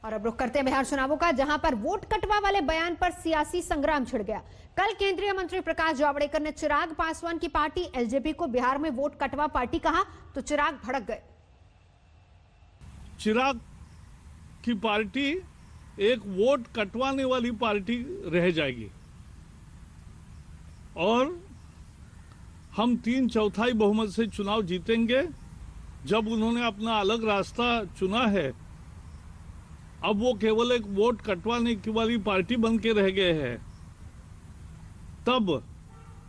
और अब रुख करते हैं बिहार चुनावों का, जहां पर वोट कटवा वाले बयान पर सियासी संग्राम छिड़ गया। कल केंद्रीय मंत्री प्रकाश जावड़ेकर ने चिराग पासवान की पार्टी एलजेपी को बिहार में वोट कटवा पार्टी कहा तो चिराग भड़क गए। चिराग की पार्टी एक वोट कटवाने वाली पार्टी रह जाएगी और हम 3/4 बहुमत से चुनाव जीतेंगे। जब उन्होंने अपना अलग रास्ता चुना है, अब वो केवल एक वोट कटवाने की वाली पार्टी बन के रह गए हैं, तब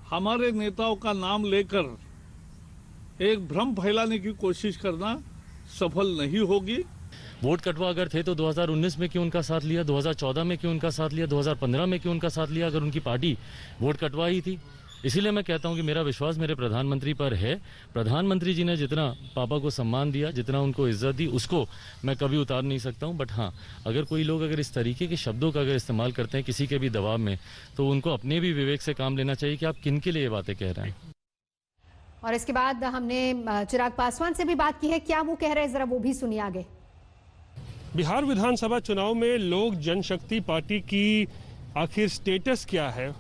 हमारे नेताओं का नाम लेकर एक भ्रम फैलाने की कोशिश करना सफल नहीं होगी। वोट कटवा अगर थे तो 2019 में क्यों उनका साथ लिया, 2014 में क्यों उनका साथ लिया, 2015 में क्यों उनका साथ लिया, अगर उनकी पार्टी वोट कटवा ही थी। इसीलिए मैं कहता हूं कि मेरा विश्वास मेरे प्रधानमंत्री पर है। प्रधानमंत्री जी ने जितना पापा को सम्मान दिया, जितना उनको इज्जत दी, उसको मैं कभी उतार नहीं सकता हूं। बट हाँ, अगर कोई लोग अगर इस तरीके के शब्दों का अगर इस्तेमाल करते हैं किसी के भी दबाव में, तो उनको अपने भी विवेक से काम लेना चाहिए कि आप किन के लिए ये बातें कह रहे हैं। और इसके बाद हमने चिराग पासवान से भी बात की है, क्या वो कह रहे हैं जरा वो भी सुनिए आगे। बिहार विधानसभा चुनाव में लोक जनशक्ति पार्टी की आखिर स्टेटस क्या है,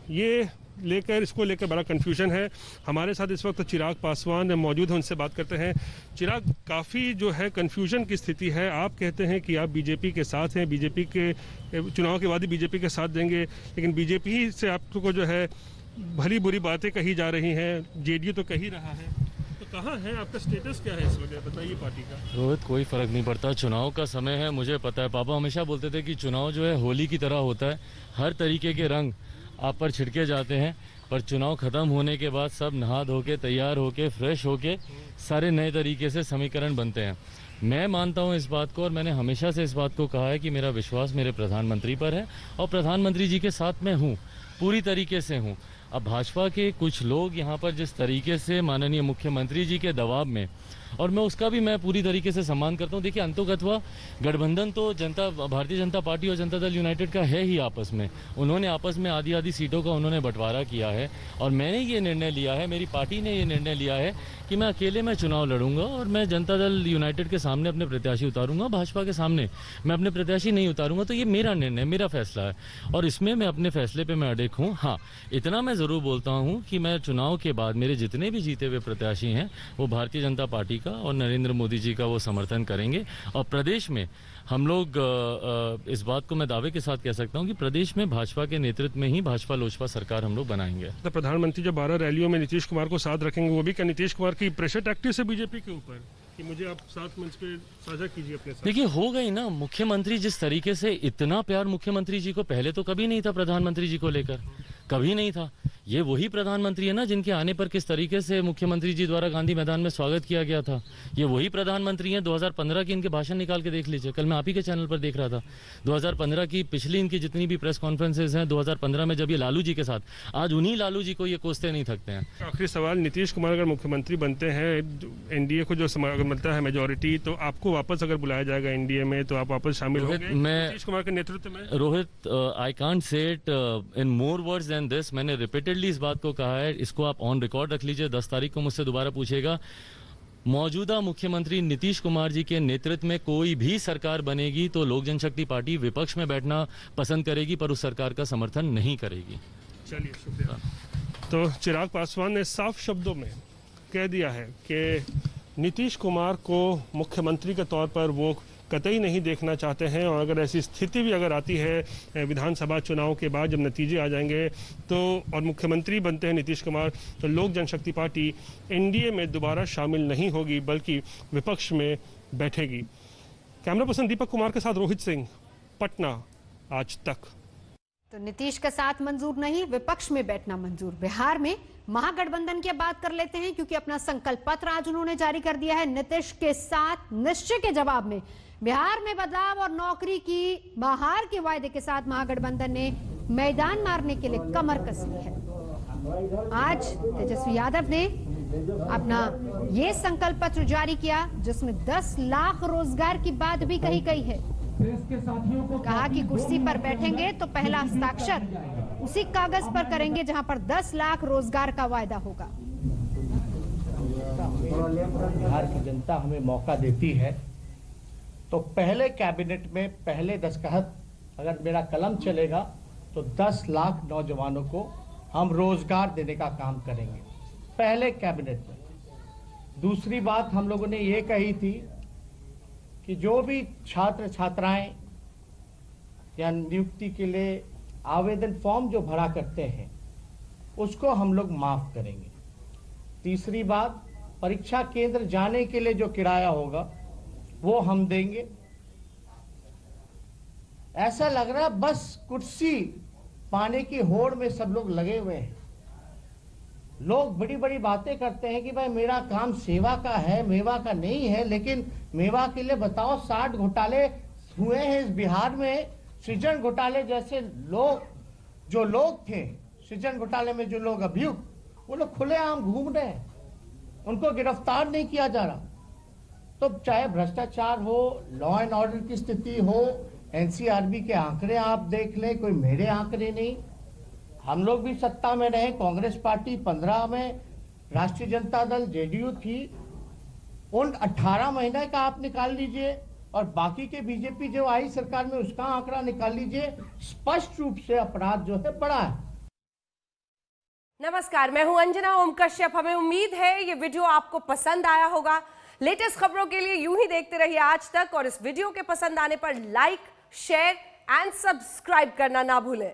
इसको लेकर बड़ा कंफ्यूजन है। हमारे साथ इस वक्त चिराग पासवान मौजूद हैं, उनसे बात करते हैं। चिराग, काफ़ी जो है कंफ्यूजन की स्थिति है। आप कहते हैं कि आप बीजेपी के साथ हैं, बीजेपी के चुनाव के बाद ही बीजेपी के साथ देंगे, लेकिन बीजेपी से आपको जो है भली बुरी बातें कही जा रही हैं, जेडीयू तो कही रहा है, तो कहाँ है आपका स्टेटस, क्या है इस वजह बताइए पार्टी का। रोहित, कोई फर्क नहीं पड़ता, चुनाव का समय है, मुझे पता है। पापा हमेशा बोलते थे कि चुनाव जो है होली की तरह होता है, हर तरीके के रंग आप पर छिड़के जाते हैं, पर चुनाव खत्म होने के बाद सब नहा धो के तैयार होके फ्रेश होके सारे नए तरीके से समीकरण बनते हैं। मैं मानता हूं इस बात को, और मैंने हमेशा से इस बात को कहा है कि मेरा विश्वास मेरे प्रधानमंत्री पर है और प्रधानमंत्री जी के साथ मैं हूं, पूरी तरीके से हूं। अब भाजपा के कुछ लोग यहाँ पर जिस तरीके से माननीय मुख्यमंत्री जी के दबाव में, और मैं उसका भी मैं पूरी तरीके से सम्मान करता हूँ। देखिए, अंतोगत्वा गठबंधन तो भारतीय जनता पार्टी और जनता दल यूनाइटेड का है ही आपस में। उन्होंने आपस में आधी सीटों का उन्होंने बंटवारा किया है और मैंने ये निर्णय लिया है, मेरी पार्टी ने ये निर्णय लिया है कि मैं अकेले में चुनाव लड़ूंगा और मैं जनता दल यूनाइटेड के सामने अपने प्रत्याशी उतारूंगा, भाजपा के सामने मैं अपने प्रत्याशी नहीं उतारूंगा। तो ये मेरा निर्णय, मेरा फैसला है और इसमें मैं अपने फैसले पर मैं अडिग हूँ। हाँ, इतना मैं जरूर बोलता हूँ कि मैं चुनाव के बाद मेरे जितने भी जीते हुए प्रत्याशी हैं वो भारतीय जनता पार्टी का और नरेंद्र मोदी जी का वो समर्थन करेंगे। और प्रदेश में हम लोग इस बात को मैं दावे के साथ कह सकता हूं कि प्रदेश में भाजपा के नेतृत्व में ही भाजपा लोजपा सरकार हम लोग बनाएंगे। तो प्रधानमंत्री जो 12 रैलियों में नीतीश कुमार को साथ रखेंगे, वो भी क्या नीतीश कुमार की प्रेशर टैक्टिक्स है बीजेपी के ऊपर कि मुझे आप साथ मंच पे साझा कीजिए अपने साथ? देखिए, हो गई ना, मुख्यमंत्री जिस तरीके से, इतना प्यार मुख्यमंत्री जी को पहले तो कभी नहीं था प्रधानमंत्री जी को लेकर, कभी नहीं था। ये वही प्रधानमंत्री है ना जिनके आने पर किस तरीके से मुख्यमंत्री जी द्वारा गांधी मैदान में स्वागत किया गया था। ये वही प्रधानमंत्री हैं। 2015 की इनके भाषण निकाल के देख लीजिए, कल मैं आप ही के चैनल पर देख रहा था। 2015 की पिछली इनकी जितनी भी प्रेस कॉन्फ्रेंसेज हैं, 2015 में जब ये लालू जी के साथ, आज उन्हीं लालू जी को ये कोसते नहीं थकते हैं। आखिरी सवाल, नीतीश कुमार अगर मुख्यमंत्री बनते हैं, एनडीए को जो मिलता है मेजोरिटी, तो आपको वापस अगर बुलाया जाएगा एनडीए में तो आप वापस शामिल होंगे नीतीश कुमार के नेतृत्व में? Rohit, I can't say it in more words than this. मैंने रिपीटेडली इस बात को कहा है, इसको आप ऑन रिकॉर्ड रख लीजिए। 10 तारीख को मुझसे दोबारा पूछेगा। मौजूदा मुख्यमंत्री नीतीश कुमार जी के नेतृत्व में कोई भी सरकार बनेगी तो लोक जनशक्ति पार्टी विपक्ष में बैठना पसंद करेगी, पर उस सरकार का समर्थन नहीं करेगी। चलिए, शुक्रिया। तो चिराग पासवान ने साफ शब्दों में कह दिया है कि नीतीश कुमार को मुख्यमंत्री के तौर पर वो कतई नहीं देखना चाहते हैं, और अगर ऐसी स्थिति भी अगर आती है विधानसभा चुनाव के बाद जब नतीजे आ जाएंगे तो, और मुख्यमंत्री बनते हैं नीतीश कुमार, तो लोक जनशक्ति पार्टी एनडीए में दोबारा शामिल नहीं होगी बल्कि विपक्ष में बैठेगी। कैमरा पर्सन दीपक कुमार के साथ रोहित सिंह, पटना, आज तक। तो नीतीश का साथ मंजूर नहीं, विपक्ष में बैठना मंजूर। बिहार में महागठबंधन की बात कर लेते हैं, क्योंकि अपना संकल्प पत्र आज उन्होंने जारी कर दिया है। नीतीश के साथ निश्चय के जवाब में बिहार में बदलाव और नौकरी की बहार के वायदे के साथ महागठबंधन ने मैदान मारने के लिए कमर कस ली है। आज तेजस्वी यादव ने अपना ये संकल्प पत्र जारी किया, जिसमें 10 लाख रोजगार की बात भी कही गई है। कहा कि कुर्सी पर बैठेंगे तो पहला हस्ताक्षर उसी कागज पर करेंगे जहां पर 10 लाख रोजगार का वायदा होगा। बिहार की जनता हमें मौका देती है तो पहले कैबिनेट में पहले दस्तखत अगर मेरा कलम चलेगा तो 10 लाख नौजवानों को हम रोजगार देने का काम करेंगे पहले कैबिनेट में। दूसरी बात हम लोगों ने ये कही थी कि जो भी छात्र छात्राएं या नियुक्ति के लिए आवेदन फॉर्म जो भरा करते हैं उसको हम लोग माफ करेंगे। तीसरी बात, परीक्षा केंद्र जाने के लिए जो किराया होगा वो हम देंगे। ऐसा लग रहा है बस कुर्सी पाने की होड़ में सब लोग लगे हुए हैं। लोग बड़ी बड़ी बातें करते हैं कि भाई मेरा काम सेवा का है, मेवा का नहीं है, लेकिन मेवा के लिए बताओ 60 घोटाले हुए हैं इस बिहार में। सृजन घोटाले जैसे जो लोग थे, सृजन घोटाले में जो लोग अभियुक्त, वो लोग खुलेआम घूम रहे हैं, उनको गिरफ्तार नहीं किया जा रहा। तो चाहे भ्रष्टाचार हो, लॉ एंड ऑर्डर की स्थिति हो, एनसीआरबी के आंकड़े आप देख लें, कोई मेरे आंकड़े नहीं। हम लोग भी सत्ता में रहे, कांग्रेस पार्टी 15 में, राष्ट्रीय जनता दल जेडीयू थी, उन 18 महीने का आप निकाल लीजिए और बाकी के बीजेपी जो आई सरकार में उसका आंकड़ा निकाल लीजिए। स्पष्ट रूप से अपराध जो है बढ़ा है। नमस्कार, मैं हूं अंजना ओम कश्यप। हमें उम्मीद है ये वीडियो आपको पसंद आया होगा। लेटेस्ट खबरों के लिए यूं ही देखते रहिए आज तक और इस वीडियो के पसंद आने पर लाइक, शेयर एंड सब्सक्राइब करना ना भूलें।